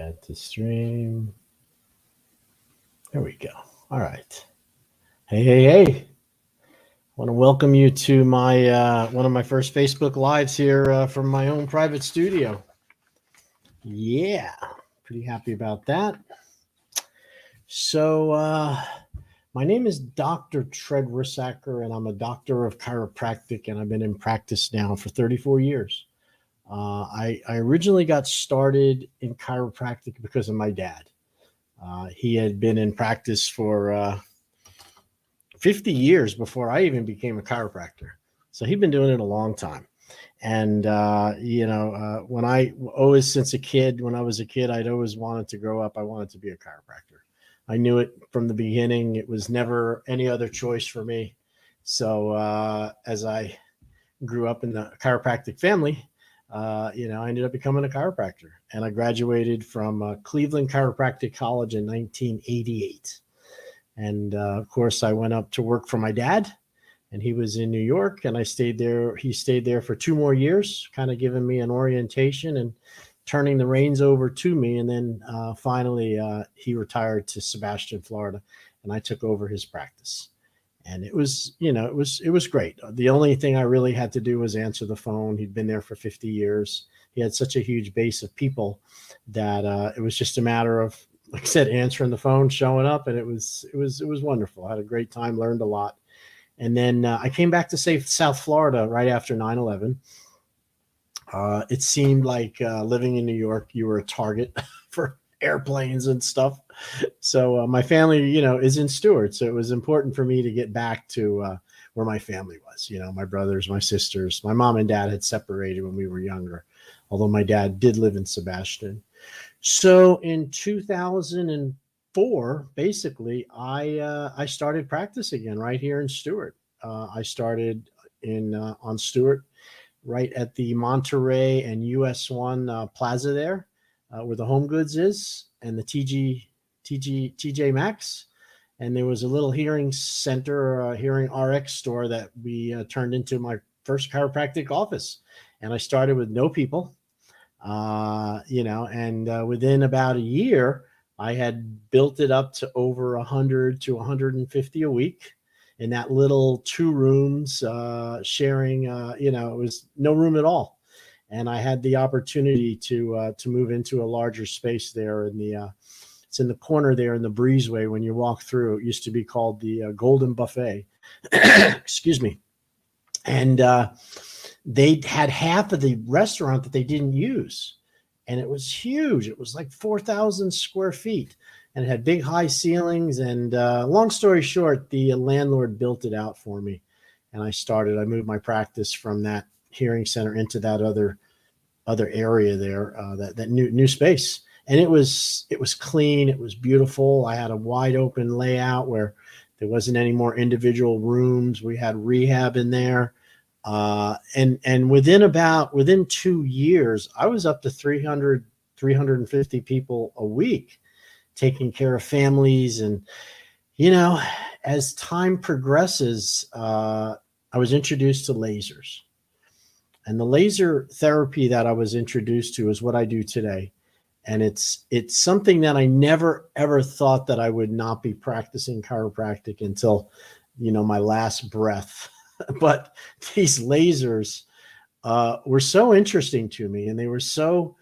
Add to stream. There we go. All right. Hey. I want to welcome you to my one of my first Facebook Lives here from my own private studio. Yeah, pretty happy about that. So, my name is Dr. Tread Rissacker, and I'm a doctor of chiropractic, and I've been in practice now for 34 years. I originally got started in chiropractic because of my dad. He had been in practice for 50 years before I even became a chiropractor. So he'd been doing it a long time. And, when I always, since a kid, when I was a kid, I'd always wanted to grow up. I wanted to be a chiropractor. I knew it from the beginning. It was never any other choice for me. So as I grew up in the chiropractic family, I ended up becoming a chiropractor, and I graduated from Cleveland Chiropractic College in 1988. And of course, I went up to work for my dad, and he was in New York, and I stayed there. He stayed there for 2 more years, kind of giving me an orientation and turning the reins over to me. And then finally, he retired to Sebastian, Florida, and I took over his practice. And it was, it was great. The only thing I really had to do was answer the phone. He'd been there for 50 years. He had such a huge base of people that it was just a matter of, like I said, answering the phone, showing up, and it was wonderful. I had a great time, learned a lot. And then I came back to South Florida right after 9/11. It seemed like living in New York, you were a target for airplanes and stuff. So my family, is in Stewart. So it was important for me to get back to where my family was. My brothers, my sisters, my mom and dad had separated when we were younger, although my dad did live in Sebastian. So in 2004, basically, I started practice again right here in Stewart. I started in on Stewart, right at the Monterey and US One Plaza there, where the Home Goods is, and the TJ Maxx. And there was a little hearing center, hearing RX store that we turned into my first chiropractic office. And I started with no people, and within about a year, I had built it up to over 100 to 150 a week in that little 2 rooms, sharing, it was no room at all. And I had the opportunity to move into a larger space there in the it's in the corner there in the breezeway. When you walk through, it used to be called the Golden Buffet. Excuse me. And they had half of the restaurant that they didn't use. And it was huge. It was like 4,000 square feet. And it had big high ceilings. And long story short, the landlord built it out for me. And I moved my practice from that hearing center into that other area there, that new space. And it was clean. It was beautiful. I had a wide open layout where there wasn't any more individual rooms. We had rehab in there. And within 2 years, I was up to 300, 350 people a week taking care of families. And, as time progresses, I was introduced to lasers. And the laser therapy that I was introduced to is what I do today. And it's something that I never, ever thought that I would not be practicing chiropractic until, my last breath. But these lasers were so interesting to me, and they were so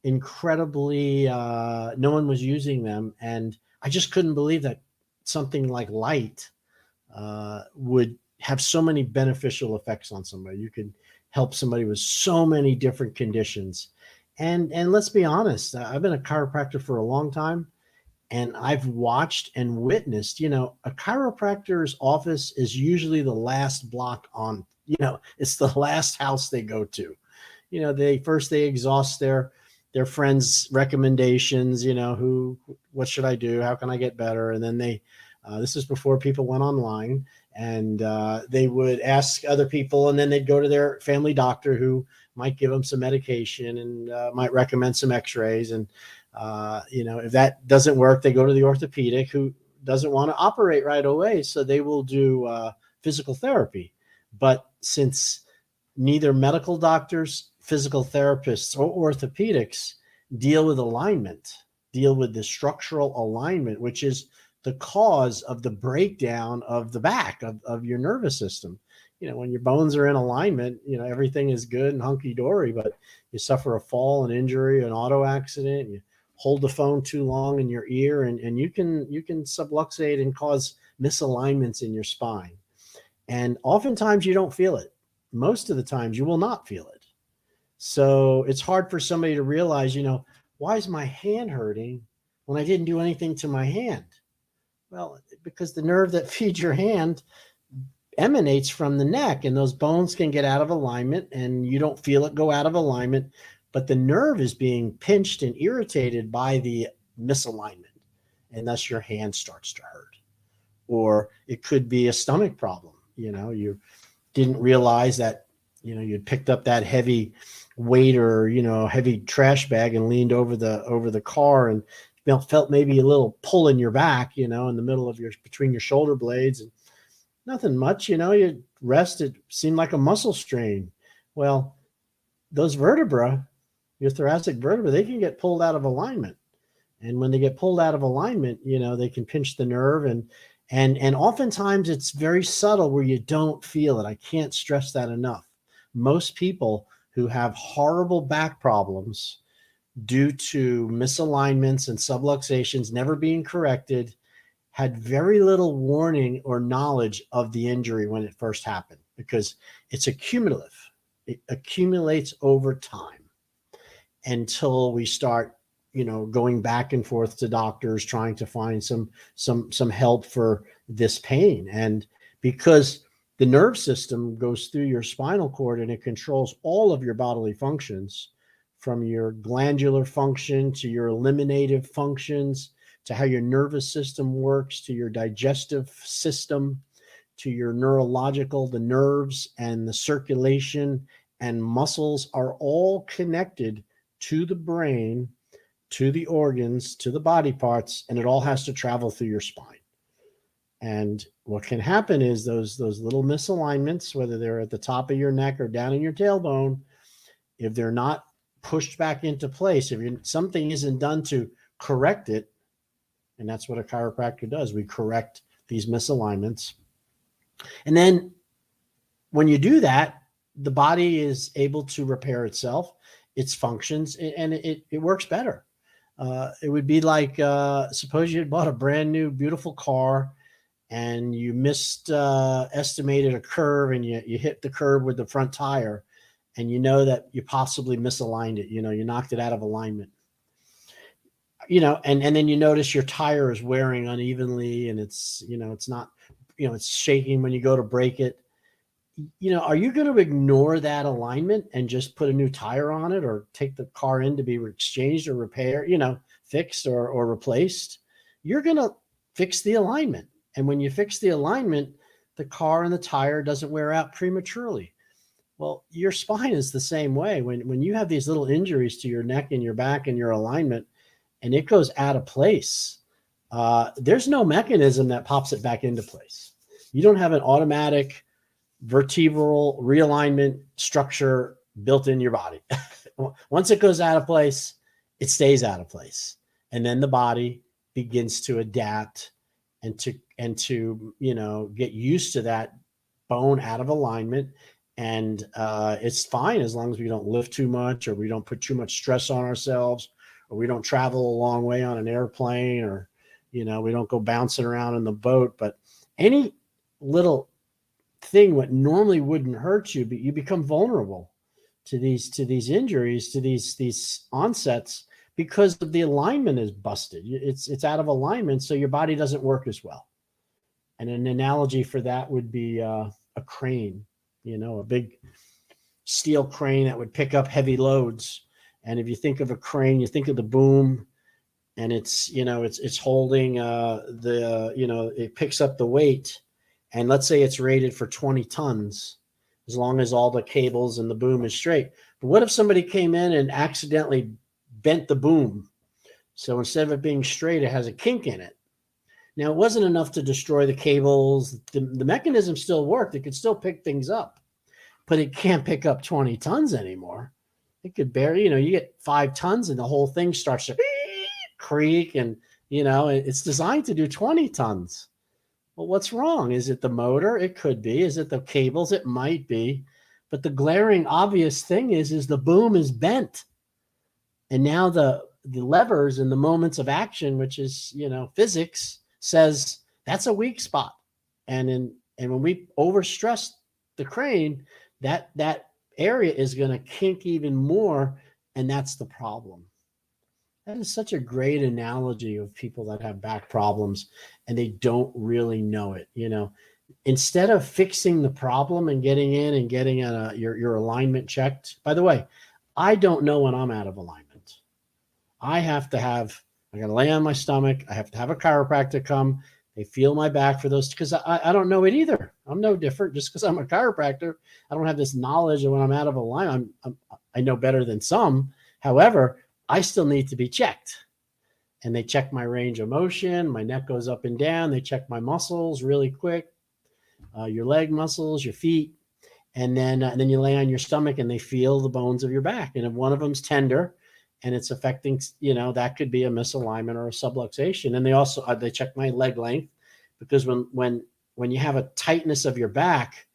incredibly, no one was using them. And I just couldn't believe that something like light would have so many beneficial effects on somebody. You could help somebody with so many different conditions. And let's be honest, I've been a chiropractor for a long time, and I've watched and witnessed, a chiropractor's office is usually the last block on, it's the last house they go to. They exhaust their friends' recommendations, what should I do? How can I get better? And then this is before people went online, and they would ask other people, and then they'd go to their family doctor who might give them some medication and might recommend some x-rays. And, if that doesn't work, they go to the orthopedic who doesn't want to operate right away. So they will do physical therapy. But since neither medical doctors, physical therapists, or orthopedics deal with alignment, deal with the structural alignment, which is the cause of the breakdown of the back of your nervous system. When your bones are in alignment, everything is good and hunky-dory, but you suffer a fall, an injury, an auto accident, you hold the phone too long in your ear, and you can subluxate and cause misalignments in your spine. And oftentimes you don't feel it. Most of the times you will not feel it. So it's hard for somebody to realize, why is my hand hurting when I didn't do anything to my hand? Well, because the nerve that feeds your hand emanates from the neck, and those bones can get out of alignment and you don't feel it go out of alignment, but the nerve is being pinched and irritated by the misalignment, and thus your hand starts to hurt. Or it could be a stomach problem. You didn't realize that, you'd picked up that heavy weight or, heavy trash bag and leaned over the car and felt maybe a little pull in your back, in the middle of between your shoulder blades, and nothing much, you rest, it seemed like a muscle strain. Well, those vertebra, your thoracic vertebra, they can get pulled out of alignment. And when they get pulled out of alignment, they can pinch the nerve, and oftentimes it's very subtle where you don't feel it. I can't stress that enough. Most people who have horrible back problems due to misalignments and subluxations never being corrected had very little warning or knowledge of the injury when it first happened, because it's accumulative. It accumulates over time until we start, going back and forth to doctors trying to find some help for this pain. And because the nerve system goes through your spinal cord and it controls all of your bodily functions, from your glandular function to your eliminative functions, to how your nervous system works, to your digestive system, to your neurological, the nerves and the circulation and muscles are all connected to the brain, to the organs, to the body parts, and it all has to travel through your spine. And what can happen is those little misalignments, whether they're at the top of your neck or down in your tailbone, if they're not pushed back into place, if something isn't done to correct it, and that's what a chiropractor does, we correct these misalignments. And then when you do that, the body is able to repair itself, its functions, and it works better. It would be like, suppose you had bought a brand new, beautiful car and you estimated a curve, and you hit the curve with the front tire, and that you possibly misaligned it. You knocked it out of alignment. And then you notice your tire is wearing unevenly, and it's not, it's shaking when you go to brake it. Are you going to ignore that alignment and just put a new tire on it, or take the car in to be exchanged or repaired, fixed or replaced? You're going to fix the alignment. And when you fix the alignment, the car and the tire doesn't wear out prematurely. Well, your spine is the same way. When you have these little injuries to your neck and your back and your alignment, and it goes out of place, there's no mechanism that pops it back into place. You don't have an automatic vertebral realignment structure built in your body. Once it goes out of place, it stays out of place. And then the body begins to adapt and to get used to that bone out of alignment. And it's fine as long as we don't lift too much, or we don't put too much stress on ourselves, or we don't travel a long way on an airplane, or, we don't go bouncing around in the boat. But any little thing what normally wouldn't hurt you, but you become vulnerable to these injuries, to these onsets, because of the alignment is busted. It's out of alignment, so your body doesn't work as well. And an analogy for that would be a crane, a big steel crane that would pick up heavy loads. And if you think of a crane, you think of the boom, and it's holding it picks up the weight. And let's say it's rated for 20 tons, as long as all the cables and the boom is straight. But what if somebody came in and accidentally bent the boom? So instead of it being straight, it has a kink in it. Now, it wasn't enough to destroy the cables. The mechanism still worked. It could still pick things up, but it can't pick up 20 tons anymore. It could bear, you get 5 tons and the whole thing starts to creak, and it's designed to do 20 tons. Well, what's wrong? Is it the motor? It could be. Is it the cables? It might be. But the glaring obvious thing is the boom is bent. And now the levers and the moments of action, which is, physics, says that's a weak spot. And when we overstress the crane, that area is going to kink even more, and that's the problem. That is such a great analogy of people that have back problems and they don't really know it. Instead of fixing the problem and getting in and getting your alignment checked. By the way, I don't know when I'm out of alignment. I got to lay on my stomach. I have to have a chiropractor come. They feel my back for those, because I don't know it either. I'm no different. Just because I'm a chiropractor, I don't have this knowledge of when I'm out of alignment. I know better than some. However, I still need to be checked. And they check my range of motion. My neck goes up and down. They check my muscles really quick, your leg muscles, your feet. And then you lay on your stomach and they feel the bones of your back. And if one of them's tender and it's affecting, that could be a misalignment or a subluxation. And they also, they check my leg length, because when you have a tightness of your back,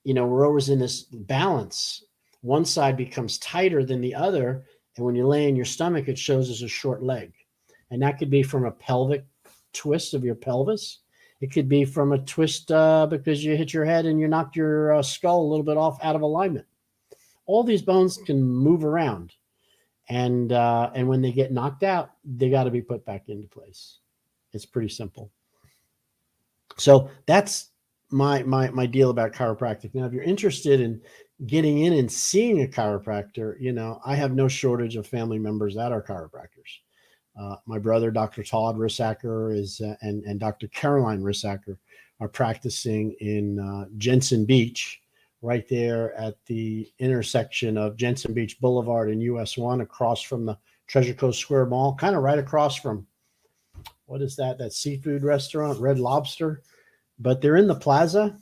we're always in this balance. One side becomes tighter than the other. And when you lay in your stomach, it shows as a short leg. And that could be from a pelvic twist of your pelvis. It could be from a twist because you hit your head and you knocked your skull a little bit out of alignment. All these bones can move around. And when they get knocked out, they got to be put back into place. It's pretty simple. So that's my deal about chiropractic. Now, if you're interested in getting in and seeing a chiropractor, I have no shortage of family members that are chiropractors. My brother, Dr. Todd Rissacker, and Dr. Caroline Rissacker are practicing in Jensen Beach, right there at the intersection of Jensen Beach Boulevard and US 1, across from the Treasure Coast Square Mall, kind of right across from, what is that seafood restaurant, Red Lobster. But they're in the plaza,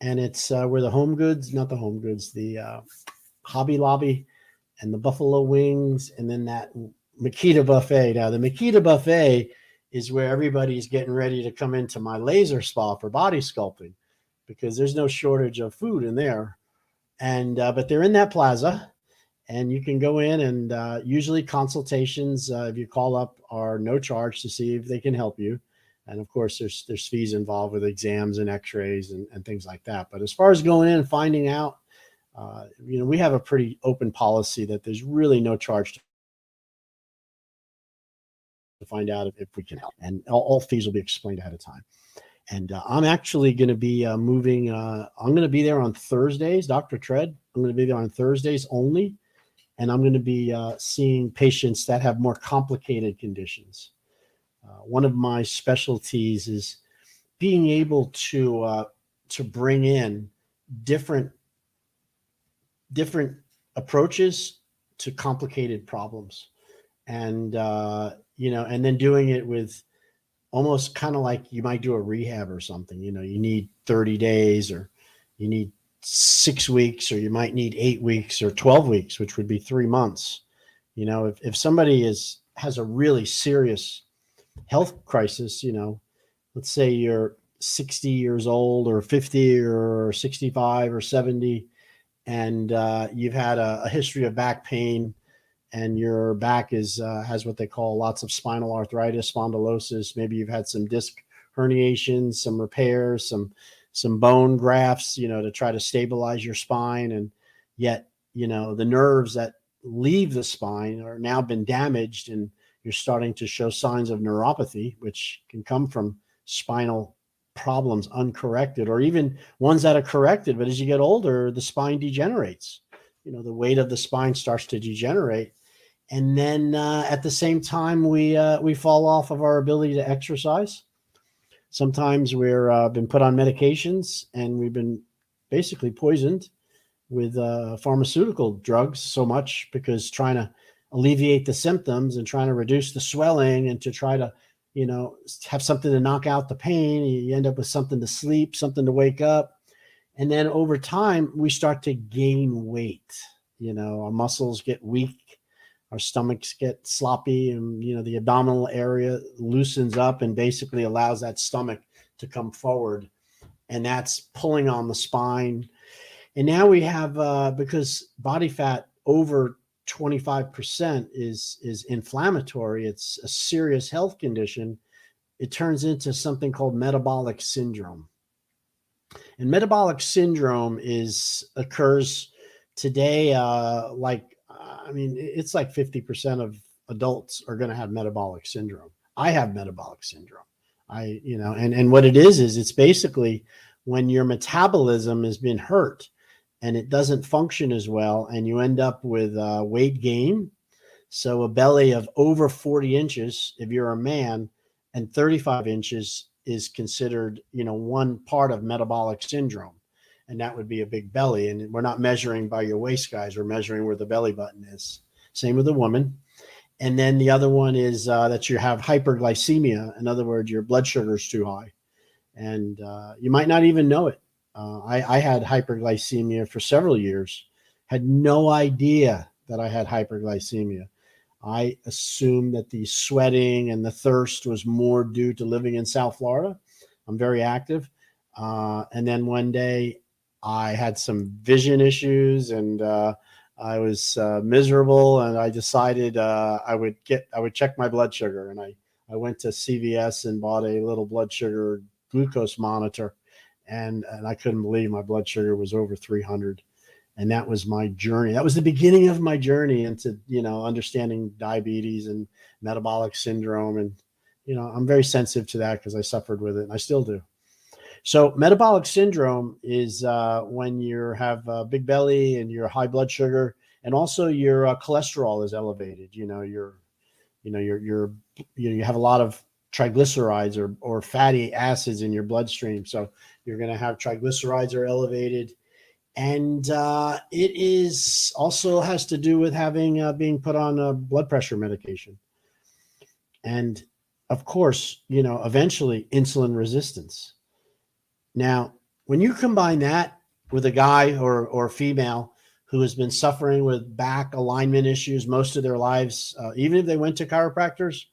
and it's where the the Hobby Lobby and the Buffalo Wings, and then that Makita Buffet. Now, the Makita Buffet is where everybody's getting ready to come into my laser spa for body sculpting, because there's no shortage of food in there. And but they're in that plaza, and you can go in, and usually consultations, if you call up, are no charge to see if they can help you. And of course, there's fees involved with exams and x-rays and things like that. But as far as going in and finding out, we have a pretty open policy that there's really no charge to find out if we can help. And all fees will be explained ahead of time. And I'm actually going to be moving. I'm going to be there on Thursdays, Dr. Tread. I'm going to be there on Thursdays only. And I'm going to be seeing patients that have more complicated conditions. One of my specialties is being able to bring in different approaches to complicated problems, and and then doing it with almost kind of like you might do a rehab or something. You need 30 days, or you need 6 weeks, or you might need 8 weeks or 12 weeks, which would be 3 months. If somebody has a really serious health crisis, let's say you're 60 years old or 50 or 65 or 70, and you've had a history of back pain, and your back has what they call lots of spinal arthritis, spondylosis. Maybe you've had some disc herniations, some repairs, some bone grafts, to try to stabilize your spine. And yet, the nerves that leave the spine are now been damaged, and you're starting to show signs of neuropathy, which can come from spinal problems uncorrected, or even ones that are corrected. But as you get older, the spine degenerates. The weight of the spine starts to degenerate. And then at the same time, we fall off of our ability to exercise. Sometimes we're been put on medications, and we've been basically poisoned with pharmaceutical drugs so much, because trying to alleviate the symptoms and trying to reduce the swelling and to try to, have something to knock out the pain, you end up with something to sleep, something to wake up. And then over time, we start to gain weight. Our muscles get weak, our stomachs get sloppy, and the abdominal area loosens up and basically allows that stomach to come forward, and that's pulling on the spine. And now we have because body fat over 25% is inflammatory, it's a serious health condition. It turns into something called metabolic syndrome. And metabolic syndrome occurs today, it's like 50% of adults are going to have metabolic syndrome. I have metabolic syndrome. And what it is it's basically when your metabolism has been hurt and it doesn't function as well, and you end up with weight gain. So a belly of over 40 inches, if you're a man, and 35 inches is considered, one part of metabolic syndrome. And that would be a big belly. And we're not measuring by your waist, guys. We're measuring where the belly button is. Same with a woman. And then the other one is that you have hyperglycemia. In other words, your blood sugar is too high. And you might not even know it. I had hyperglycemia for several years, had no idea that I had hyperglycemia. I assumed that the sweating and the thirst was more due to living in South Florida. I'm very active. And then one day I had some vision issues, and I was miserable, and I decided I would check my blood sugar. And I went to CVS and bought a little blood sugar glucose monitor, and I couldn't believe my blood sugar was over 300. And that was my journey. That was the beginning of my journey into, understanding diabetes and metabolic syndrome. And, I'm very sensitive to that because I suffered with it, and I still do. So metabolic syndrome is when you have a big belly and your high blood sugar, and also your cholesterol is elevated. You have a lot of triglycerides or fatty acids in your bloodstream. So you're going to have triglycerides are elevated. And it is also has to do with having being put on a blood pressure medication. And of course, eventually insulin resistance. Now, when you combine that with a guy or female who has been suffering with back alignment issues most of their lives, even if they went to chiropractors,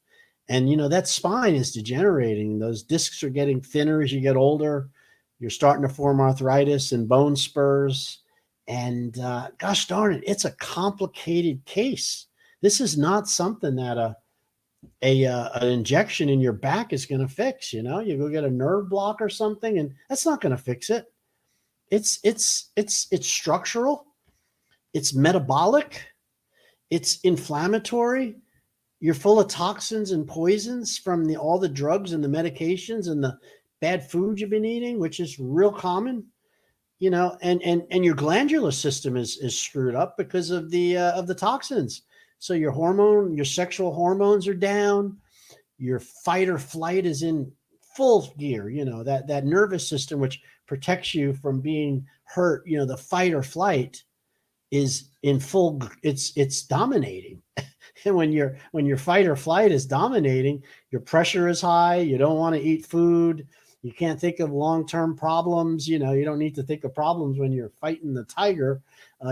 and that spine is degenerating, those discs are getting thinner as you get older. You're starting to form arthritis and bone spurs. And gosh darn it, it's a complicated case. This is not something that an injection in your back is going to fix. You go get a nerve block or something, and that's not going to fix it. It's structural. It's metabolic. It's inflammatory. You're full of toxins and poisons from all the drugs and the medications and the bad food you've been eating, which is real common, and your glandular system is screwed up because of the toxins. So your sexual hormones are down, your fight or flight is in full gear, that nervous system, which protects you from being hurt, the fight or flight is in full, it's dominating. And when your fight or flight is dominating, your pressure is high, you don't want to eat food. You can't think of long-term problems. You don't need to think of problems when you're fighting the tiger.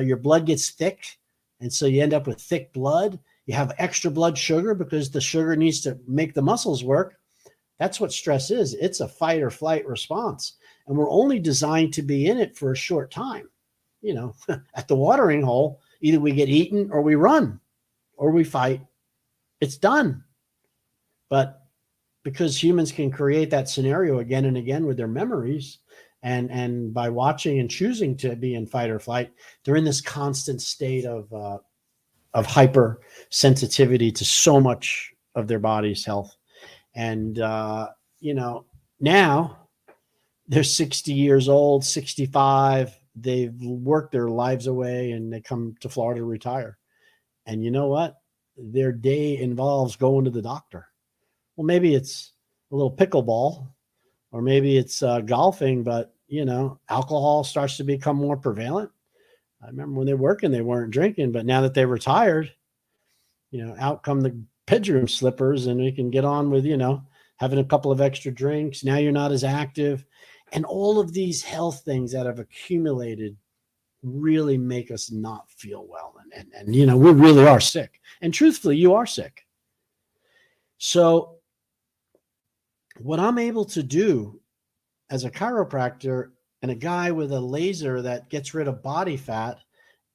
Your blood gets thick, and so you end up with thick blood. You have extra blood sugar because the sugar needs to make the muscles work. That's what stress is. It's a fight or flight response, and we're only designed to be in it for a short time. At the watering hole, either we get eaten or we run or we fight. It's done. But because humans can create that scenario again and again with their memories, and by watching and choosing to be in fight or flight, they're in this constant state of hypersensitivity to so much of their body's health. And now they're 60 years old, 65. They've worked their lives away, and they come to Florida to retire. And you know what? Their day involves going to the doctor. Well, maybe it's a little pickleball, or maybe it's golfing, but, alcohol starts to become more prevalent. I remember when they were working, they weren't drinking, but now that they're retired, out come the bedroom slippers, and we can get on with, having a couple of extra drinks. Now you're not as active. And all of these health things that have accumulated really make us not feel well. And you know, we really are sick. And truthfully, you are sick. So what I'm able to do as a chiropractor and a guy with a laser that gets rid of body fat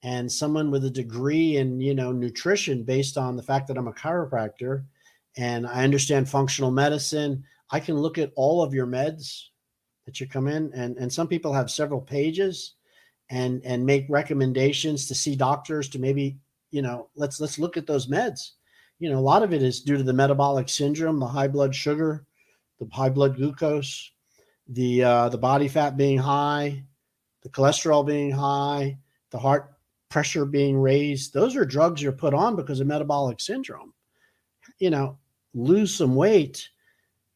and someone with a degree in, you know, nutrition based on the fact that I'm a chiropractor and I understand functional medicine, I can look at all of your meds that you come in, and some people have several pages and make recommendations to see doctors to maybe, you know, let's look at those meds. You know, a lot of it is due to the metabolic syndrome, the high blood sugar, the high blood glucose, the body fat being high, the cholesterol being high, the heart pressure being raised. Those are drugs you're put on because of metabolic syndrome. You know, lose some weight,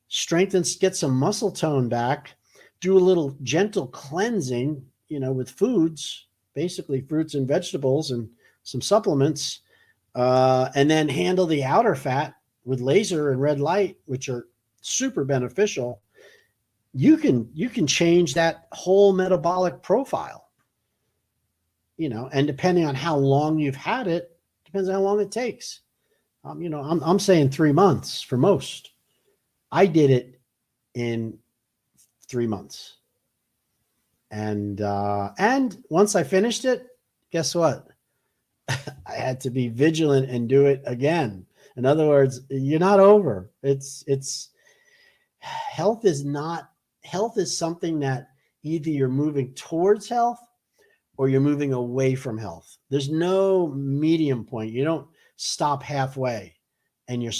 strengthen, get some muscle tone back, do a little gentle cleansing, you know, with foods, basically fruits and vegetables and some supplements, and then handle the outer fat with laser and red light, which are super beneficial. You can change that whole metabolic profile, you know, and depending on how long you've had it, depends on how long it takes. You know, I'm saying 3 months for most. I did it in 3 months. And once I finished it, guess what? I had to be vigilant and do it again. In other words, you're not over. It's health is something that either you're moving towards health or you're moving away from health. There's no medium point. You don't stop halfway and you're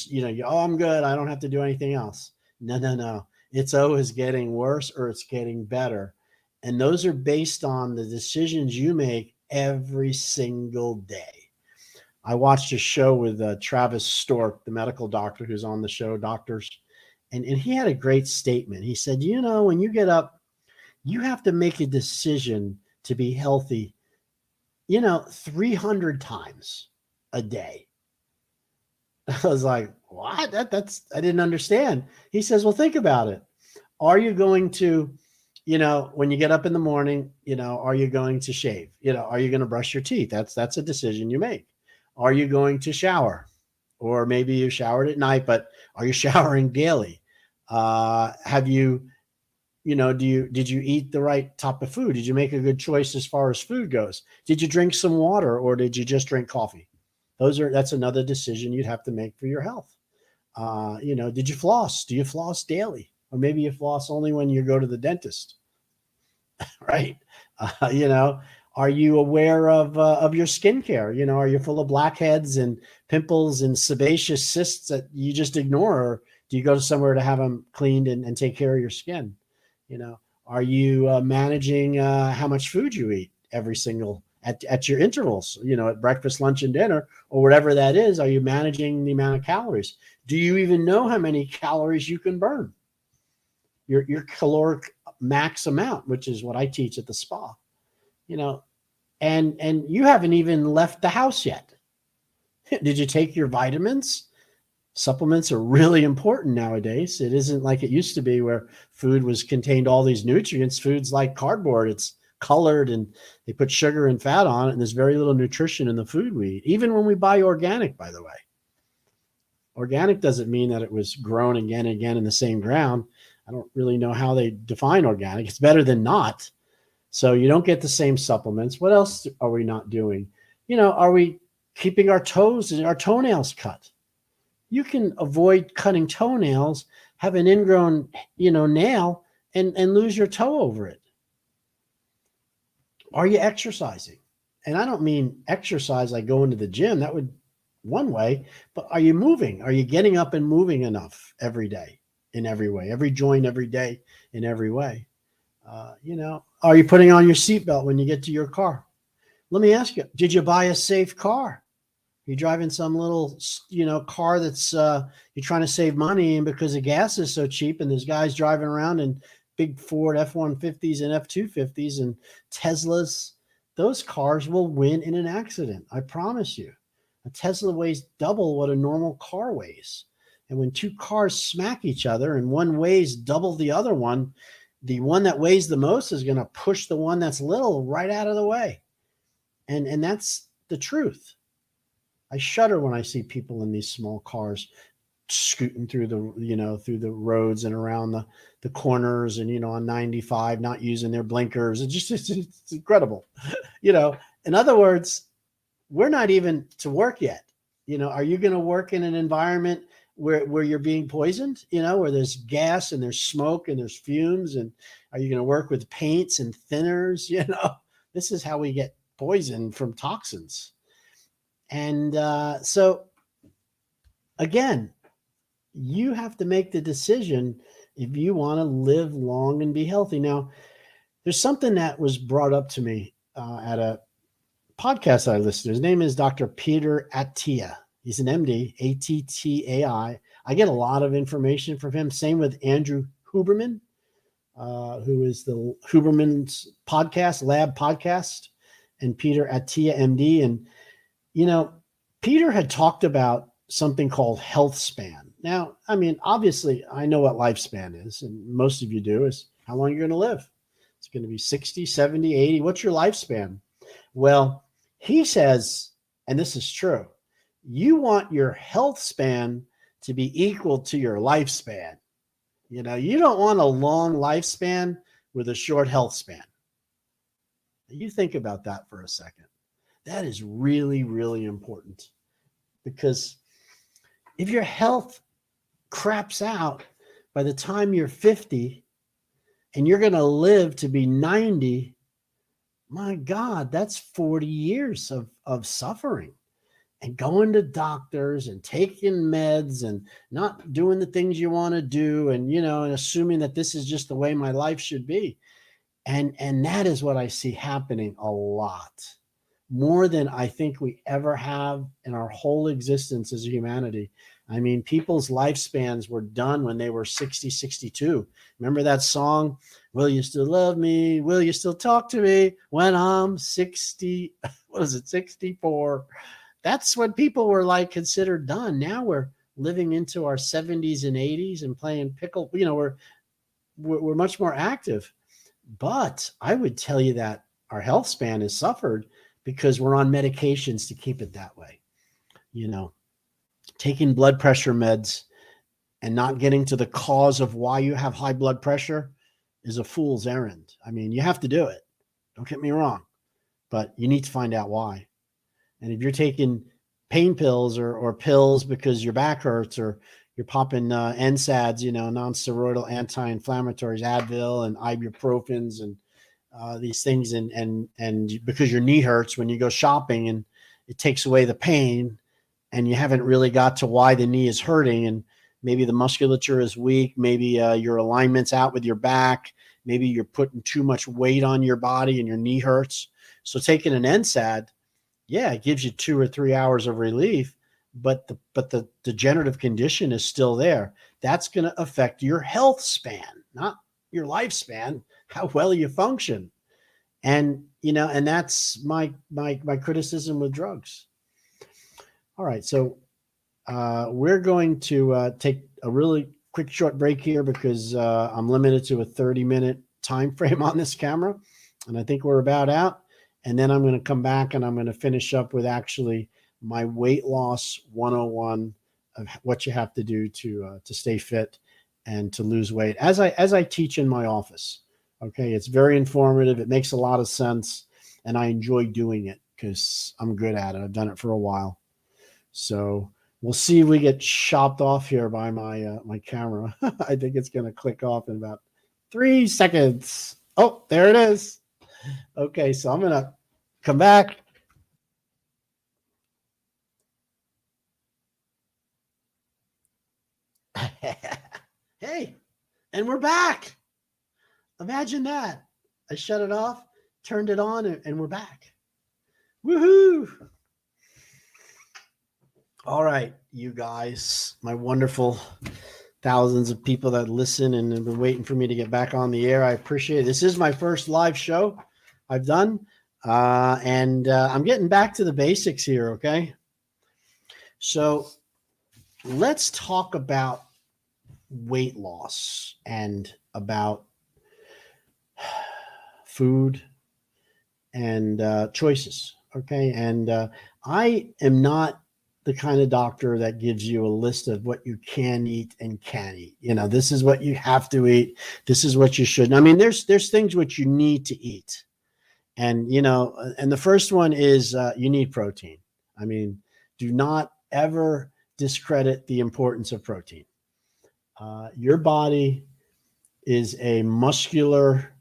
oh, I'm good, I don't have to do anything else. No. It's always getting worse or it's getting better. And those are based on the decisions you make every single day. I watched a show with Travis Stork, the medical doctor who's on the show, Doctors. And he had a great statement. He said, you know, when you get up, you have to make a decision to be healthy, you know, 300 times a day. I was like, what? That's I didn't understand. He says, well, think about it. Are you going to, you know, when you get up in the morning, you know, are you going to shave? You know, are you going to brush your teeth? That's a decision you make. Are you going to shower? Or maybe you showered at night, but are you showering daily? Have you, you know, did you eat the right type of food? Did you make a good choice as far as food goes? Did you drink some water or did you just drink coffee? That's another decision you'd have to make for your health. You know, did you floss? Do you floss daily? Or maybe you floss only when you go to the dentist, right? You know, are you aware of your skincare? You know, are you full of blackheads and pimples and sebaceous cysts that you just ignore? Or do you go to somewhere to have them cleaned and take care of your skin? You know, are you managing how much food you eat every single at your intervals, you know, at breakfast, lunch, and dinner, or whatever that is? Are you managing the amount of calories? Do you even know how many calories you can burn? Your caloric max amount, which is what I teach at the spa, you know, and you haven't even left the house yet. Did you take your vitamins? Supplements are really important nowadays. It isn't like it used to be where food contained all these nutrients. Food's like cardboard. It's colored and they put sugar and fat on it, and there's very little nutrition in the food we eat. Even when we buy organic, by the way. Organic doesn't mean that it was grown again and again in the same ground. I don't really know how they define organic. It's better than not. So you don't get the same supplements. What else are we not doing? You know, are we keeping our toes and our toenails cut? You can avoid cutting toenails, have an ingrown, you know, nail and lose your toe over it. Are you exercising? And I don't mean exercise like going to the gym. That would one way, but are you moving? Are you getting up and moving enough every day in every way, every joint, every day in every way? You know, are you putting on your seatbelt when you get to your car? Let me ask you, did you buy a safe car? You're driving some little, you know, car that's you're trying to save money, and because the gas is so cheap, and there's guys driving around in big Ford F-150s and F-250s and Teslas, those cars will win in an accident. I promise you. A Tesla weighs double what a normal car weighs. And when two cars smack each other and one weighs double the one that weighs the most is going to push the one that's little right out of the way. And that's the truth. I shudder when I see people in these small cars scooting through through the roads and around the corners and, on 95, not using their blinkers. It's incredible. In other words, we're not even to work yet. Are you going to work in an environment where you're being poisoned, where there's gas and there's smoke and there's fumes? And are you going to work with paints and thinners? This is how we get poisoned from toxins. And so again, you have to make the decision if you want to live long and be healthy. Now, there's something that was brought up to me at a podcast that I listened to. His name is Dr. Peter Attia. He's an MD, Attai. I get a lot of information from him. Same with Andrew Huberman, who is the Huberman's podcast, Lab Podcast, and Peter Attia, MD. And, Peter had talked about something called health span. Now, I mean, obviously, I know what lifespan is, and most of you do, is how long you're going to live. It's going to be 60, 70, 80. What's your lifespan? Well, he says, and this is true, you want your health span to be equal to your lifespan. You don't want a long lifespan with a short health span. You think about that for a second. That is really, really important, because if your health craps out by the time you're 50 and you're going to live to be 90, my God, that's 40 years of suffering and going to doctors and taking meds and not doing the things you want to do, and, and assuming that this is just the way my life should be. And that is what I see happening a lot, more than I think we ever have in our whole existence as humanity. I mean, people's lifespans were done when they were 60, 62. Remember that song, Will You Still Love Me? Will you still talk to me when I'm 60? What is it, 64? That's when people were considered done. Now we're living into our 70s and 80s and playing pickle. We're much more active. But I would tell you that our health span has suffered because we're on medications to keep it that way. Taking blood pressure meds and not getting to the cause of why you have high blood pressure is a fool's errand. I mean, you have to do it. Don't get me wrong, but you need to find out why. And if you're taking pain pills or pills because your back hurts, or you're popping NSAIDs, non-steroidal anti-inflammatories, Advil and ibuprofens and these things, and because your knee hurts when you go shopping and it takes away the pain, and you haven't really got to why the knee is hurting, and maybe the musculature is weak, maybe your alignment's out with your back, maybe you're putting too much weight on your body and your knee hurts. So taking an NSAID, yeah, it gives you 2 or 3 hours of relief, but the degenerative condition is still there. That's going to affect your health span, not your lifespan, how well you function. And and that's my criticism with drugs. All right, so we're going to take a really quick short break here because I'm limited to a 30-minute time frame on this camera, and I think we're about out. And then I'm going to come back and I'm going to finish up with actually my weight loss 101 of what you have to do to stay fit and to lose weight as I teach in my office. Okay, it's very informative. It makes a lot of sense, and I enjoy doing it because I'm good at it. I've done it for a while. So we'll see if we get chopped off here by my camera. I think it's going to click off in about 3 seconds. Oh, there it is. Okay, so I'm going to come back. Hey, and we're back. Imagine that. I shut it off, turned it on, and we're back. Woohoo! All right, you guys, my wonderful thousands of people that listen and have been waiting for me to get back on the air. I appreciate it. This is my first live show I've done, and I'm getting back to the basics here, okay? So let's talk about weight loss and about food and choices. Okay. And I am not the kind of doctor that gives you a list of what you can eat and can't eat. This is what you have to eat. This is what you shouldn't. I mean, there's things which you need to eat. And, and the first one is you need protein. I mean, do not ever discredit the importance of protein. Your body is a muscular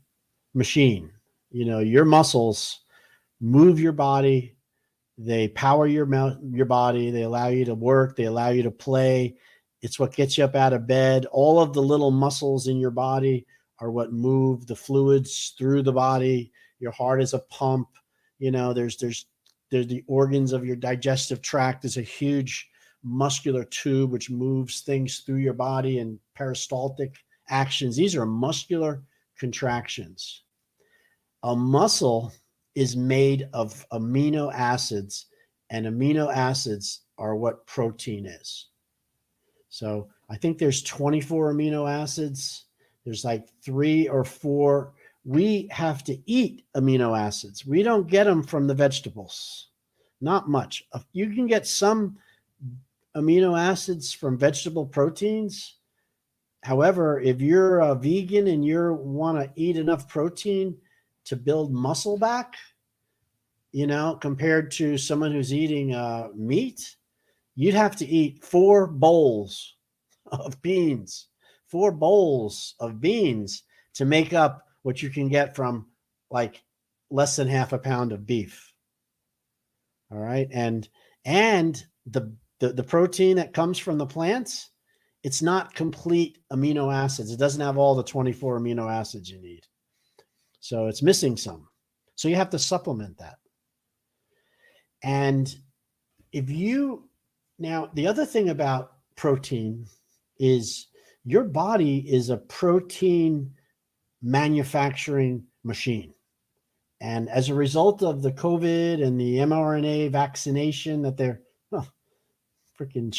machine. Your muscles move your body. They power your body. They allow you to work. They allow you to play. It's what gets you up out of bed. All of the little muscles in your body are what move the fluids through the body. Your heart is a pump. There's the organs of your digestive tract. There's a huge muscular tube which moves things through your body, and peristaltic actions. These are muscular contractions. A muscle is made of amino acids, and amino acids are what protein is. So I think there's 24 amino acids. There's like 3 or 4. We have to eat amino acids. We don't get them from the vegetables. Not much. You can get some amino acids from vegetable proteins. However, if you're a vegan and you want to eat enough protein to build muscle back, compared to someone who's eating meat, you'd have to eat 4 bowls of beans, 4 bowls of beans to make up what you can get from like less than half a pound of beef. All right. And the protein that comes from the plants, it's not complete amino acids. It doesn't have all the 24 amino acids you need. So it's missing some. So you have to supplement that. And now the other thing about protein is your body is a protein manufacturing machine. And as a result of the COVID and the mRNA vaccination that they're freaking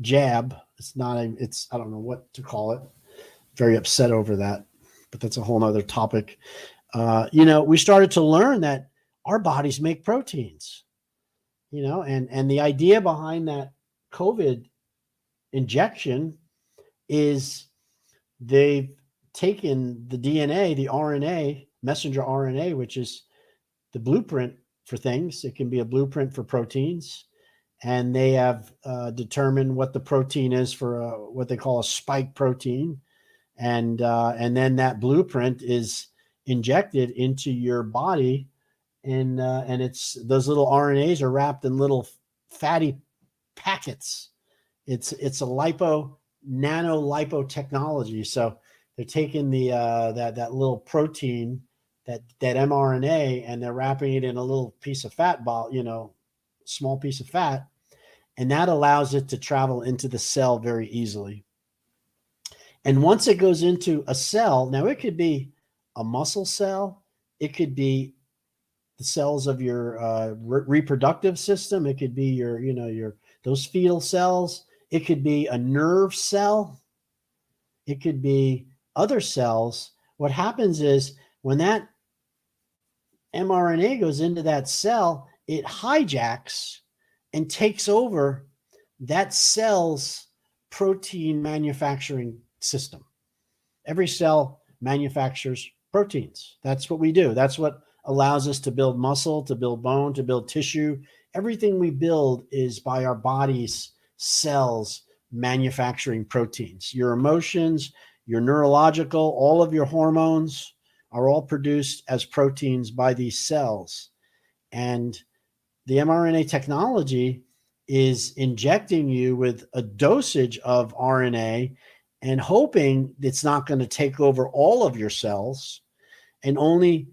jab, I don't know what to call it. Very upset over that, but that's a whole nother topic. We started to learn that our bodies make proteins, and the idea behind that COVID injection is they've taken the DNA, the RNA, messenger RNA, which is the blueprint for things. It can be a blueprint for proteins. And they have determined what the protein is for what they call a spike protein. And then that blueprint is injected into your body. And it's those little RNAs are wrapped in little fatty packets. It's a nano lipo technology. So they're taking that little protein, that mRNA, and they're wrapping it in a little piece of fat ball, small piece of fat, and that allows it to travel into the cell very easily. And once it goes into a cell, now it could be a muscle cell, it could be the cells of your reproductive system, it could be your those fetal cells, it could be a nerve cell, it could be other cells. What happens is when that mRNA goes into that cell, it hijacks and takes over that cell's protein manufacturing system. Every cell manufactures proteins. That's what we do. That's what allows us to build muscle, to build bone, to build tissue. Everything we build is by our body's cells manufacturing proteins. Your emotions, your neurological, all of your hormones are all produced as proteins by these cells. And the mRNA technology is injecting you with a dosage of RNA and hoping it's not going to take over all of your cells and only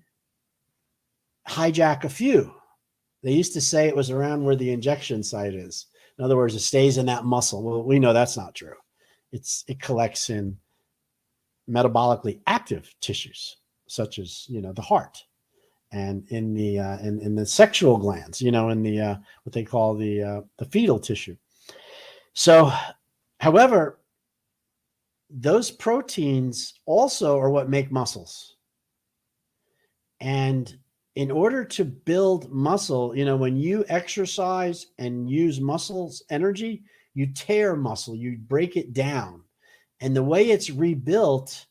hijack a few. They used to say it was around where the injection site is. In other words, it stays in that muscle. Well, we know that's not true. It collects in metabolically active tissues, such as the heart, and in the sexual glands, in the what they call the fetal tissue. So, however, those proteins also are what make muscles. And in order to build muscle, when you exercise and use muscle's energy, you tear muscle, you break it down. And the way it's rebuilt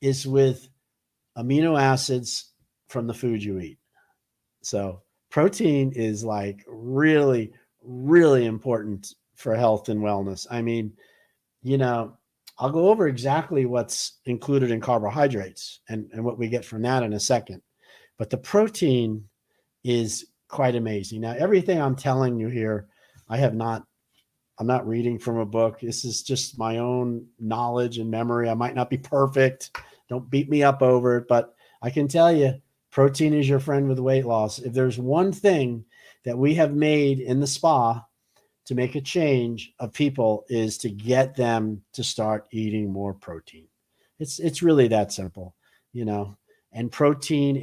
is with amino acids from the food you eat. So protein is like really, really important for health and wellness. I mean, I'll go over exactly what's included in carbohydrates and what we get from that in a second. But the protein is quite amazing. Now, everything I'm telling you here, I'm not reading from a book. This is just my own knowledge and memory. I might not be perfect. Don't beat me up over it, but I can tell you protein is your friend with weight loss. If there's one thing that we have made in the spa to make a change of people is to get them to start eating more protein. It's really that simple, and protein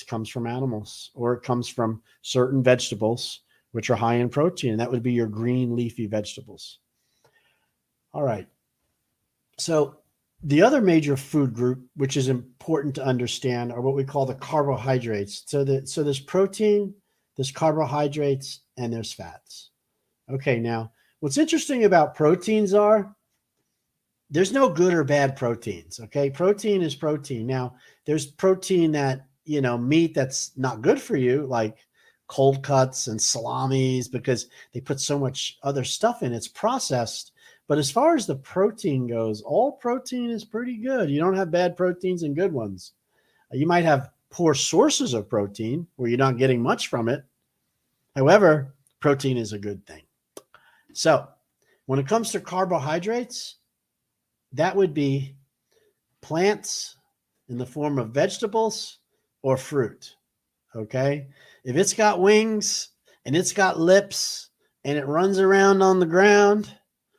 comes from animals, or it comes from certain vegetables, which are high in protein. And that would be your green leafy vegetables. All right. So the other major food group, which is important to understand, are what we call the carbohydrates. So there's protein, there's carbohydrates, and there's fats. Okay, now what's interesting about proteins are there's no good or bad proteins. Okay, protein is protein. Now there's protein that, meat that's not good for you, like cold cuts and salamis, because they put so much other stuff in. It's processed. But as far as the protein goes, all protein is pretty good. You don't have bad proteins and good ones. You might have poor sources of protein where you're not getting much from it. However, protein is a good thing. So when it comes to carbohydrates, that would be plants in the form of vegetables or fruit. Okay. If it's got wings and it's got lips and it runs around on the ground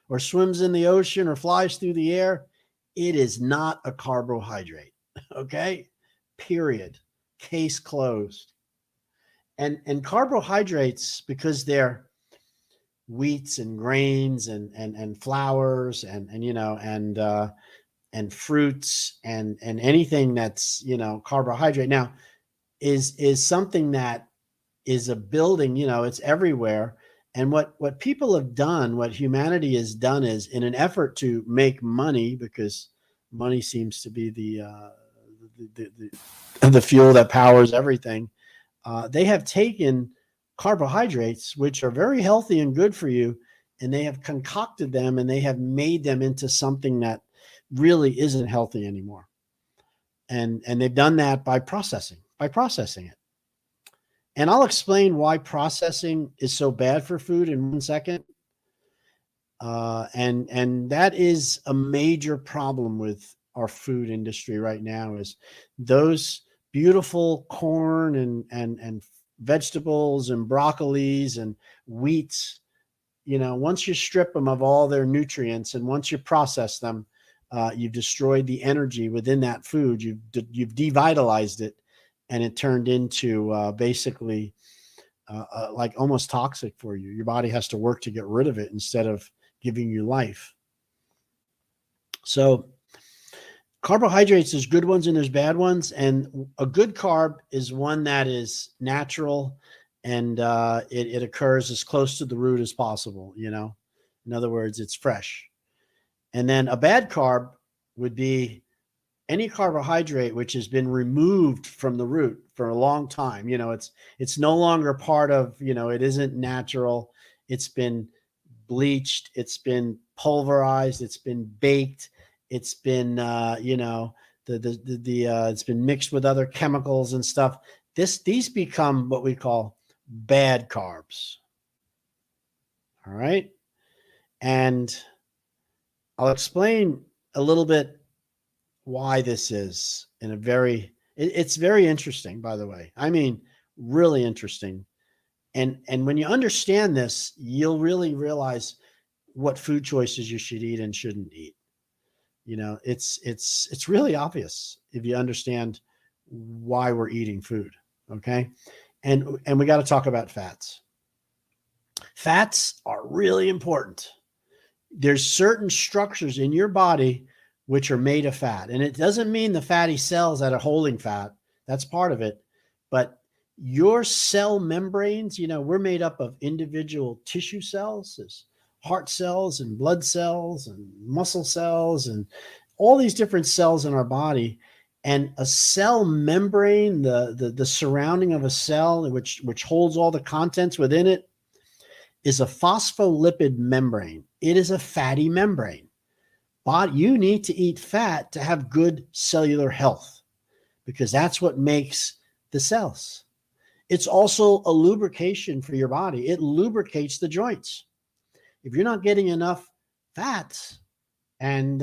or swims in the ocean or flies through the air, it is not a carbohydrate. Okay. Period. Case closed. And carbohydrates, because they're wheats and grains and flours and fruits and anything that's, carbohydrate now is something that is a building, it's everywhere. And what people have done, what humanity has done, is in an effort to make money, because money seems to be the fuel that powers everything. They have taken carbohydrates, which are very healthy and good for you, and they have concocted them and they have made them into something that really isn't healthy anymore. And they've done that by processing it. And I'll explain why processing is so bad for food in 1 second. And that is a major problem with our food industry right now, is those beautiful corn and vegetables and broccolis and wheats. Once you strip them of all their nutrients and once you process them, you've destroyed the energy within that food. You've devitalized it, and it turned into basically like almost toxic for you. Your body has to work to get rid of it instead of giving you life. So carbohydrates, there's good ones and there's bad ones. And a good carb is one that is natural and it occurs as close to the root as possible. In other words, it's fresh. And then a bad carb would be any carbohydrate which has been removed from the root for a long time. It's no longer part of, it isn't natural. It's been bleached. It's been pulverized. It's been baked. It's been, it's been mixed with other chemicals and stuff. These become what we call bad carbs. All right. And I'll explain a little bit why this is it's very interesting, by the way. I mean, really interesting. And when you understand this, you'll really realize what food choices you should eat and shouldn't eat. It's really obvious if you understand why we're eating food. Okay. And we got to talk about fats. Fats are really important. There's certain structures in your body which are made of fat. And it doesn't mean the fatty cells that are holding fat. That's part of it. But Your cell membranes, we're made up of individual tissue cells. There's heart cells and blood cells and muscle cells and all these different cells in our body. And a cell membrane, the surrounding of a cell, which holds all the contents within it, is a phospholipid membrane. It is a fatty membrane. But you need to eat fat to have good cellular health, because that's what makes the cells. It's also a lubrication for your body. It lubricates the joints. If you're not getting enough fats and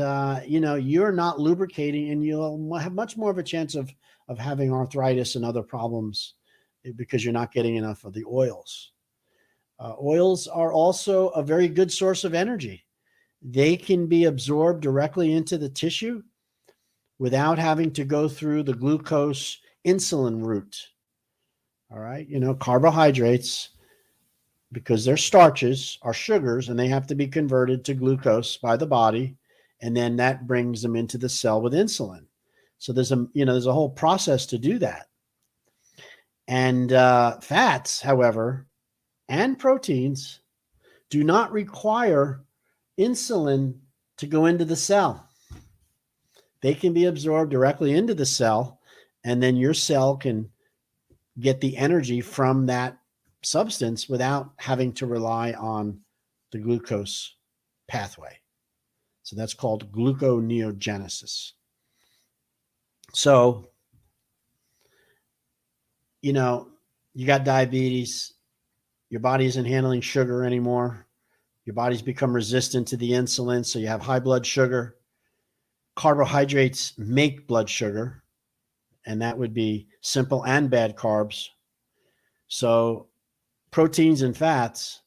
you're not lubricating, and you'll have much more of a chance of having arthritis and other problems because you're not getting enough of the oils. Oils are also a very good source of energy. They can be absorbed directly into the tissue without having to go through the glucose insulin route. All right. Carbohydrates, because they're starches, are sugars, and they have to be converted to glucose by the body. And then that brings them into the cell with insulin. So there's a whole process to do that. And fats, however, and proteins do not require insulin to go into the cell. They can be absorbed directly into the cell, and then your cell can get the energy from that substance without having to rely on the glucose pathway. So that's called gluconeogenesis. So, you got diabetes, your body isn't handling sugar anymore. Your body's become resistant to the insulin, so you have high blood sugar. Carbohydrates make blood sugar, and that would be simple and bad carbs. So proteins and fats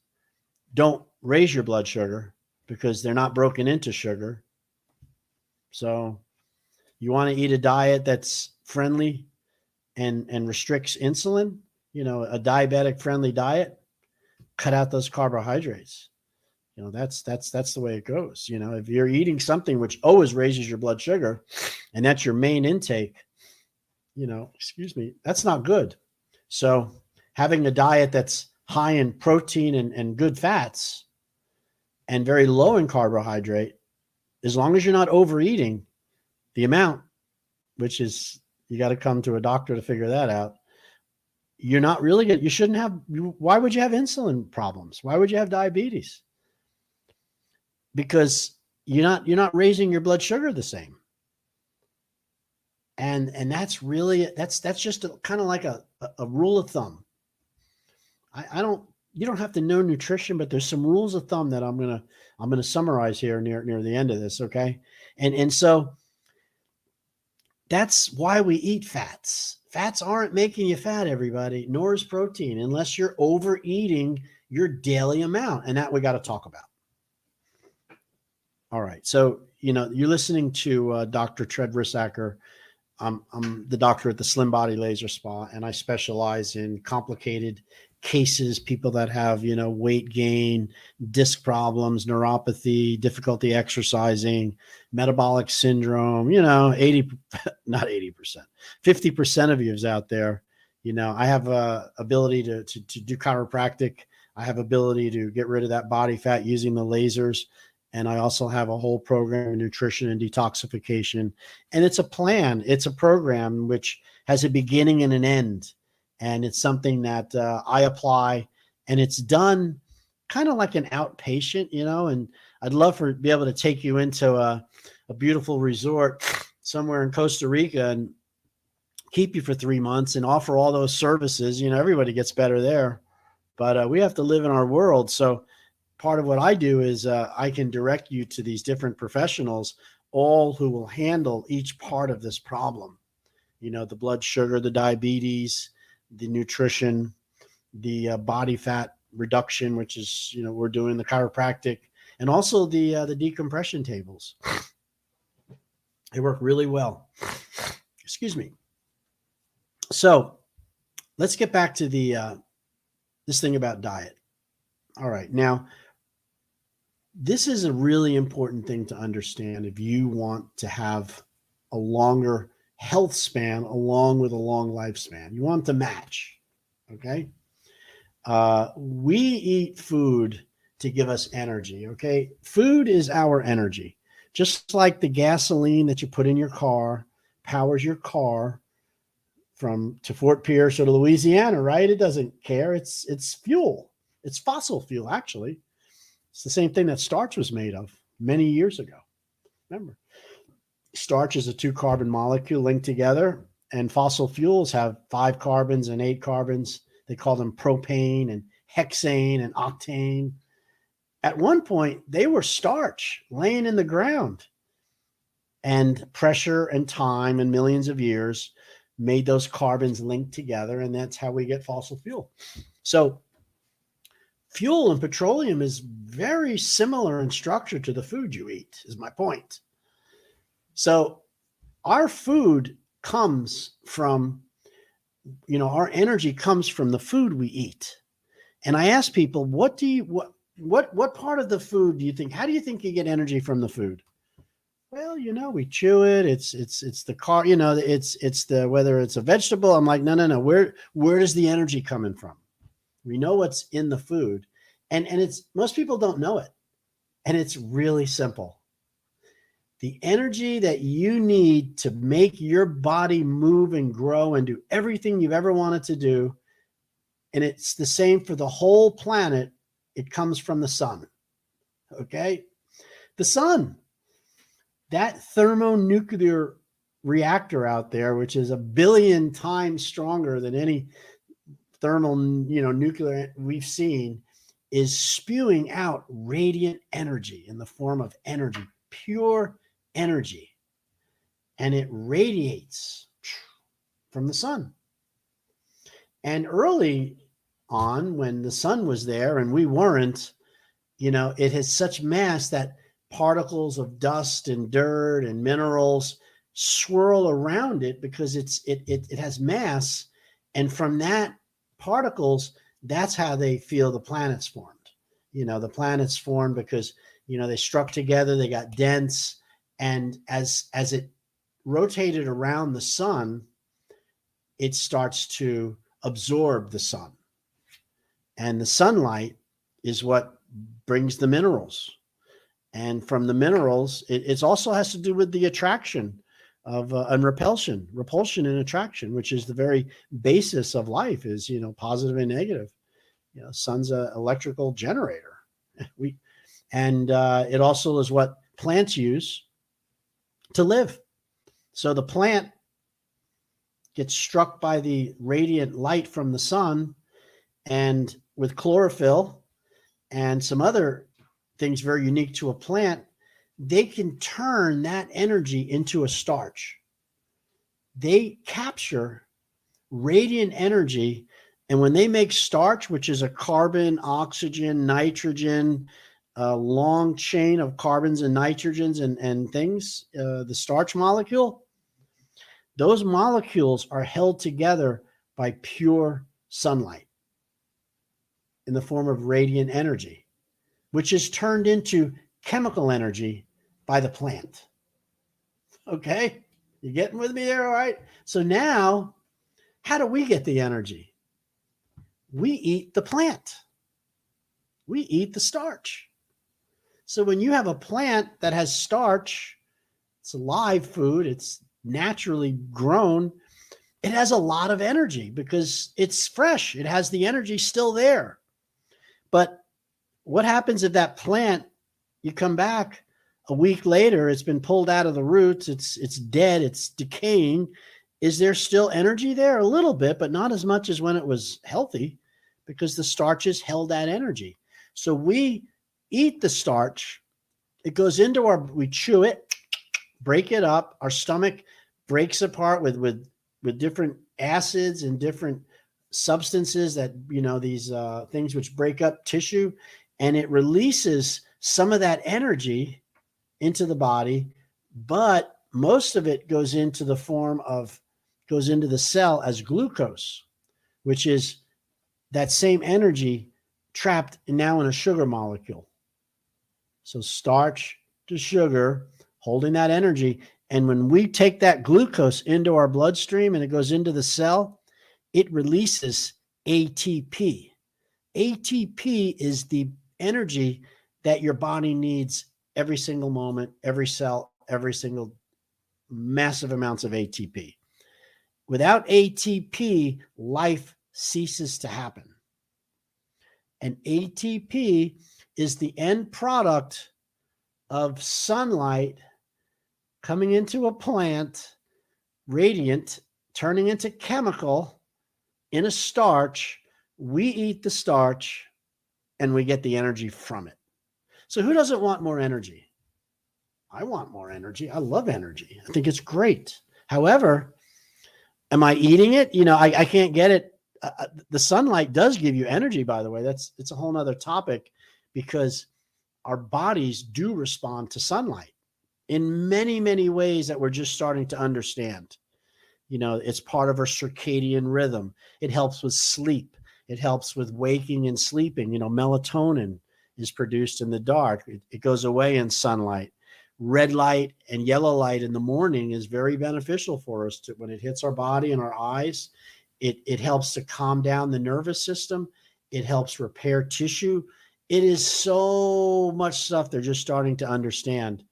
don't raise your blood sugar because they're not broken into sugar. So you want to eat a diet that's friendly and restricts insulin, a diabetic friendly diet, cut out those carbohydrates. That's the way it goes. If you're eating something which always raises your blood sugar and that's your main intake, that's not good. So having a diet that's high in protein and good fats and very low in carbohydrate, as long as you're not overeating the amount, which is, you got to come to a doctor to figure that out. You're not really good. You shouldn't have, why would you have insulin problems? Why would you have diabetes? Because you're not raising your blood sugar the same. And that's really, that's just kind of like a rule of thumb. You don't have to know nutrition, but there's some rules of thumb that I'm going to summarize here near the end of this. Okay. And so that's why we eat fats. Fats aren't making you fat, everybody, nor is protein, unless you're overeating your daily amount. And that we got to talk about. All right. So, you're listening to Dr. Trev Rissacker. I'm the doctor at the Slim Body Laser Spa, and I specialize in complicated cases, people that have, weight gain, disc problems, neuropathy, difficulty exercising, metabolic syndrome, 80, not 80%, 50% of you is out there. I have a ability to do chiropractic. I have ability to get rid of that body fat using the lasers. And I also have a whole program of nutrition and detoxification. And it's a plan. It's a program which has a beginning and an end. And it's something that I apply, and it's done kind of like an outpatient, and I'd love to be able to take you into a beautiful resort somewhere in Costa Rica and keep you for 3 months and offer all those services. Everybody gets better there, but we have to live in our world. So part of what I do is I can direct you to these different professionals, all who will handle each part of this problem. The blood sugar, the diabetes, the nutrition, the body fat reduction, which is, we're doing the chiropractic, and also the decompression tables. They work really well. Excuse me. So let's get back to this thing about diet. All right. Now, this is a really important thing to understand if you want to have a longer health span along with a long lifespan. You want them to match. Okay. We eat food to give us energy. Okay. Food is our energy. Just like the gasoline that you put in your car powers your car from to Fort Pierce or to Louisiana, right? It doesn't care. It's fuel. It's fossil fuel, actually. It's the same thing that starch was made of many years ago. Remember, starch is a two carbon molecule linked together, and fossil fuels have 5 carbons and 8 carbons. They call them propane and hexane and octane. At one point, they were starch laying in the ground, and pressure and time and millions of years made those carbons link together, and that's how we get fossil fuel. So fuel and petroleum is very similar in structure to the food you eat, is my point. So our food comes from, our energy comes from the food we eat. And I ask people, what part of the food do you think, how do you think you get energy from the food? Well, we chew it. It's the car, it's the, whether it's a vegetable. I'm like, no. Where does the energy coming from? We know what's in the food, and it's, most people don't know it. And it's really simple. The energy that you need to make your body move and grow and do everything you've ever wanted to do, and it's the same for the whole planet, it comes from the sun. Okay? The sun. That thermonuclear reactor out there, which is 1 billion times stronger than any thermal, nuclear we've seen, is spewing out radiant energy in the form of energy, pure energy. And it radiates from the sun. And early on, when the sun was there and we weren't, it has such mass that particles of dust and dirt and minerals swirl around it because it has mass, and from that particles, that's how they feel the planets formed. The planets formed because they struck together, they got dense, and as it rotated around the sun, it starts to absorb the sun, and the sunlight is what brings the minerals. And from the minerals, it also has to do with the attraction of and repulsion and attraction, which is the very basis of life, is positive and negative. Sun's an electrical generator. It also is what plants use to live. So the plant gets struck by the radiant light from the sun, and with chlorophyll and some other things very unique to a plant, they can turn that energy into a starch. They capture radiant energy, and when they make starch, which is a carbon, oxygen, nitrogen, a long chain of carbons and nitrogens and things, the starch molecule, those molecules are held together by pure sunlight in the form of radiant energy, which is turned into chemical energy by the plant. Okay? You getting with me there? All right. So now, how do we get the energy? We eat the plant. We eat the starch. So when you have a plant that has starch, it's a live food, it's naturally grown, it has a lot of energy because it's fresh. It has the energy still there. But what happens if that plant, you come back a week later, it's been pulled out of the roots, it's dead, it's decaying. Is there still energy there? A little bit, but not as much as when it was healthy, because the starches held that energy. So we eat the starch, it goes into we chew it, break it up, our stomach breaks apart with different acids and different substances that, these things which break up tissue, and it releases some of that energy into the body, but most of it goes into the cell as glucose, which is that same energy trapped now in a sugar molecule. So starch to sugar, holding that energy. And when we take that glucose into our bloodstream and it goes into the cell, it releases ATP. ATP is the energy that your body needs every single moment, every cell, every single massive amounts of ATP. Without ATP, life ceases to happen. And ATP is the end product of sunlight coming into a plant, radiant, turning into chemical in a starch. We eat the starch and we get the energy from it. So who doesn't want more energy? I want more energy. I love energy. I think it's great. However, am I eating it? I can't get it. The sunlight does give you energy, by the way. It's a whole nother topic, because our bodies do respond to sunlight in many, many ways that we're just starting to understand. It's part of our circadian rhythm. It helps with sleep. It helps with waking and sleeping. Melatonin is produced in the dark. It goes away in sunlight. Red light and yellow light in the morning is very beneficial for us when it hits our body and our eyes. It helps to calm down the nervous system. It helps repair tissue. It is so much stuff they're just starting to understand.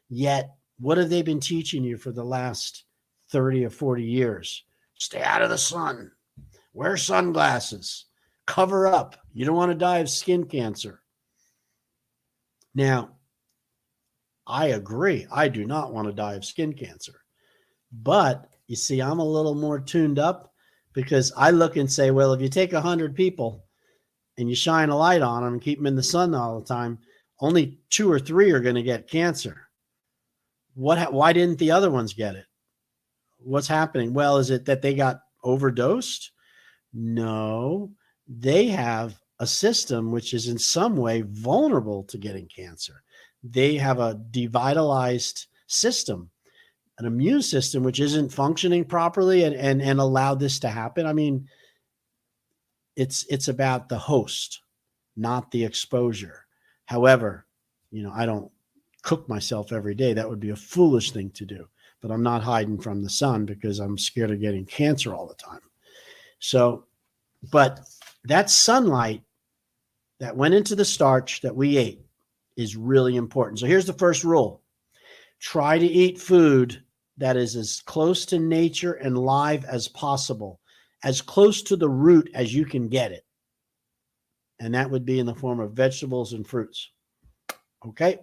Yet, what have they been teaching you for the last 30 or 40 years? Stay out of the sun. Wear sunglasses. Cover up. You don't want to die of skin cancer. Now, I agree. I do not want to die of skin cancer. But you see, I'm a little more tuned up, because I look and say, well, if you take 100 people and you shine a light on them and keep them in the sun all the time, only 2 or 3 are going to get cancer. Why didn't the other ones get it? What's happening? Well, is it that they got overdosed? No, they have a system which is in some way vulnerable to getting cancer. They have a devitalized system, an immune system which isn't functioning properly and allowed this to happen. I mean, it's about the host, not the exposure. However, I don't cook myself every day. That would be a foolish thing to do. But I'm not hiding from the sun because I'm scared of getting cancer all the time. So, but that sunlight that went into the starch that we ate is really important. So here's the first rule. Try to eat food that is as close to nature and live as possible, as close to the root as you can get it. And that would be in the form of vegetables and fruits. Okay?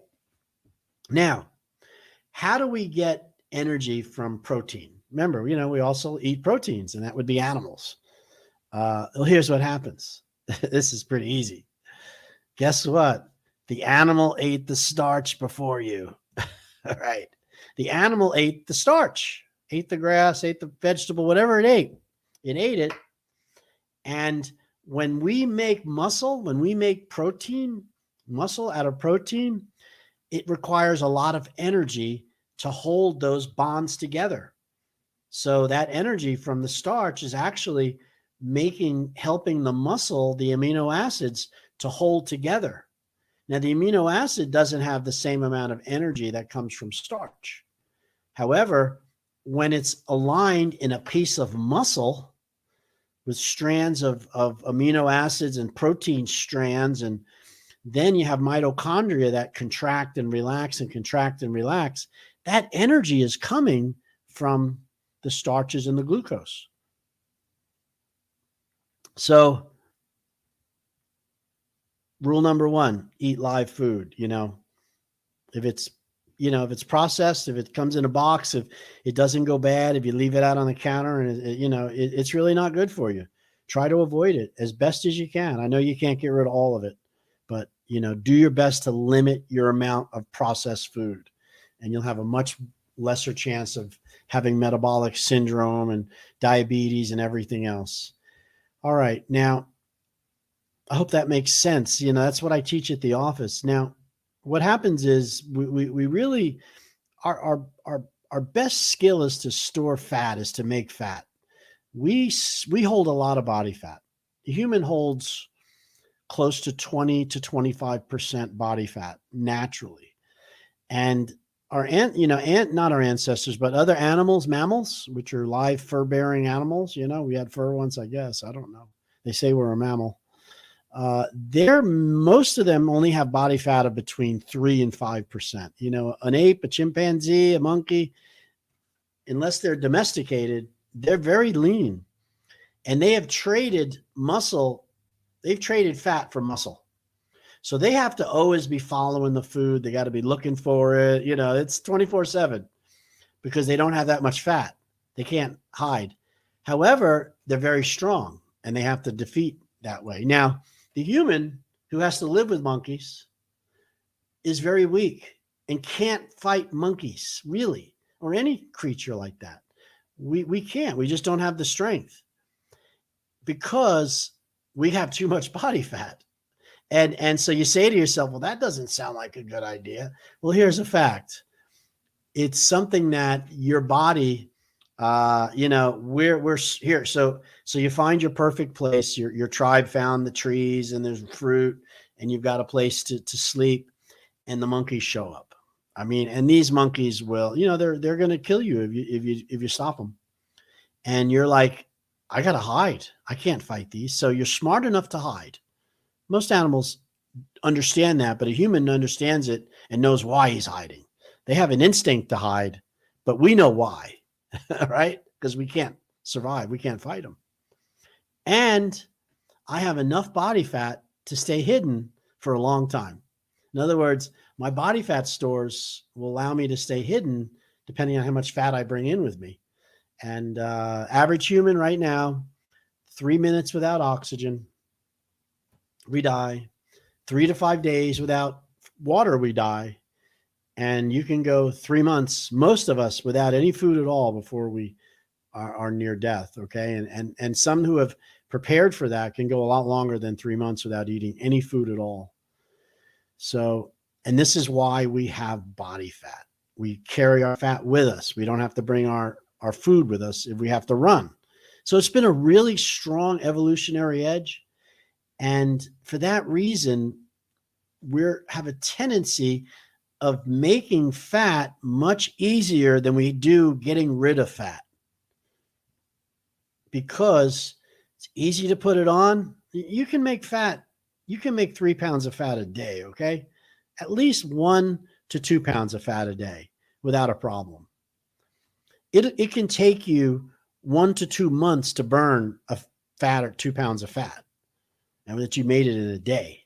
Now, how do we get energy from protein? Remember, we also eat proteins, and that would be animals. Well, here's what happens. This is pretty easy. Guess what? The animal ate the starch before you. All right. The animal ate the starch, ate the grass, ate the vegetable, whatever it ate. It ate it. And when we make muscle, when we make muscle out of protein, it requires a lot of energy to hold those bonds together. So that energy from the starch is actually helping the muscle, the amino acids, to hold together. Now, the amino acid doesn't have the same amount of energy that comes from starch. However, when it's aligned in a piece of muscle with strands of amino acids and protein strands, and then you have mitochondria that contract and relax and contract and relax, that energy is coming from the starches and the glucose. So, rule number 1, eat live food. If it's processed, if it comes in a box, if it doesn't go bad, if you leave it out on the counter, and it's really not good for you. Try to avoid it as best as you can. I know you can't get rid of all of it, but do your best to limit your amount of processed food, and you'll have a much lesser chance of having metabolic syndrome and diabetes and everything else. All right. Now, I hope that makes sense. That's what I teach at the office. Now, what happens is we really, our best skill is to store fat, is to make fat. We hold a lot of body fat. The human holds close to 20 to 25% body fat naturally. And not our ancestors, but other animals, mammals, which are live fur-bearing animals. We had fur once, I guess. I don't know. They say we're a mammal. Most of them only have body fat of between 3 and 5%. You know, an ape, a chimpanzee, a monkey, unless they're domesticated, they're very lean. And they have traded muscle, they've traded fat for muscle. So they have to always be following the food. They got to be looking for it. You know, it's 24/7 because they don't have that much fat. They can't hide. However, they're very strong and they have to defeat that way. Now, the human who has to live with monkeys is very weak and can't fight monkeys, really, or any creature like that. We can't. We just don't have the strength because we have too much body fat. And so you say to yourself, well, that doesn't sound like a good idea. Well, here's a fact. It's something that your body, you know, we're here. So you find your perfect place. Your tribe found the trees and there's fruit and you've got a place to sleep and the monkeys show up. I mean, and these monkeys will, you know, they're going to kill you if you stop them. And you're like, I got to hide. I can't fight these. So you're smart enough to hide. Most animals understand that, but a human understands it and knows why he's hiding. They have an instinct to hide, but we know why, right? Because we can't survive. We can't fight them. And I have enough body fat to stay hidden for a long time. In other words, my body fat stores will allow me to stay hidden depending on how much fat I bring in with me. And average human right now, 3 minutes without oxygen, we die. 3 to 5 days without water, we die. And you can go 3 months, most of us, without any food at all before we are near death. Okay. And some who have prepared for that can go a lot longer than 3 months without eating any food at all. So, and this is why we have body fat. We carry our fat with us. We don't have to bring our food with us if we have to run. So it's been a really strong evolutionary edge. And for that reason, we have a tendency of making fat much easier than we do getting rid of fat. Because it's easy to put it on. You can make fat. You can make 3 pounds of fat a day, okay? At least 1 to 2 pounds of fat a day without a problem. It can take you 1 to 2 months to burn a fat or 2 pounds of fat, and that you made it in a day.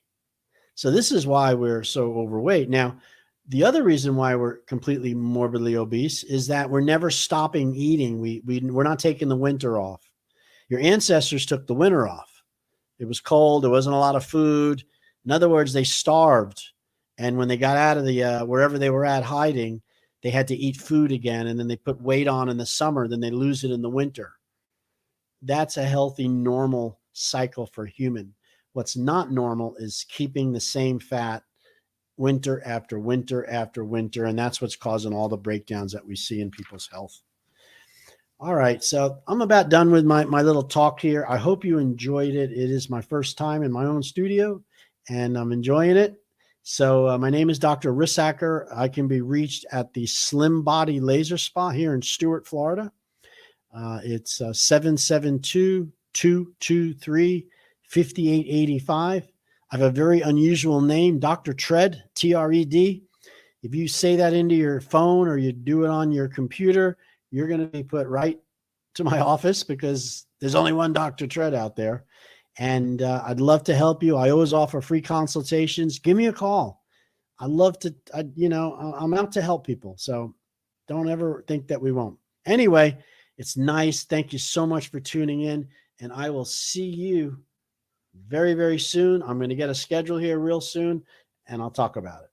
So this is why we're so overweight. Now, the other reason why we're completely morbidly obese is that we're never stopping eating. We're not taking the winter off. Your ancestors took the winter off. It was cold. There wasn't a lot of food. In other words, they starved. And when they got out of the wherever they were at hiding, they had to eat food again. And then they put weight on in the summer. Then they lose it in the winter. That's a healthy, normal cycle for human. What's not normal is keeping the same fat winter after winter after winter. And that's what's causing all the breakdowns that we see in people's health. All right. So I'm about done with my little talk here. I hope you enjoyed it. It is my first time in my own studio and I'm enjoying it. So my name is Dr. Rissacker. I can be reached at the Slim Body Laser Spa here in Stuart, Florida. It's 772-223-5885. I have a very unusual name, Dr. Tred, T-R-E-D. If you say that into your phone or you do it on your computer, you're going to be put right to my office because there's only one Dr. Tred out there. And I'd love to help you. I always offer free consultations. Give me a call. I love to, I'm out to help people. So don't ever think that we won't. Anyway, it's nice. Thank you so much for tuning in. And I will see you very, very soon. I'm going to get a schedule here real soon and I'll talk about it.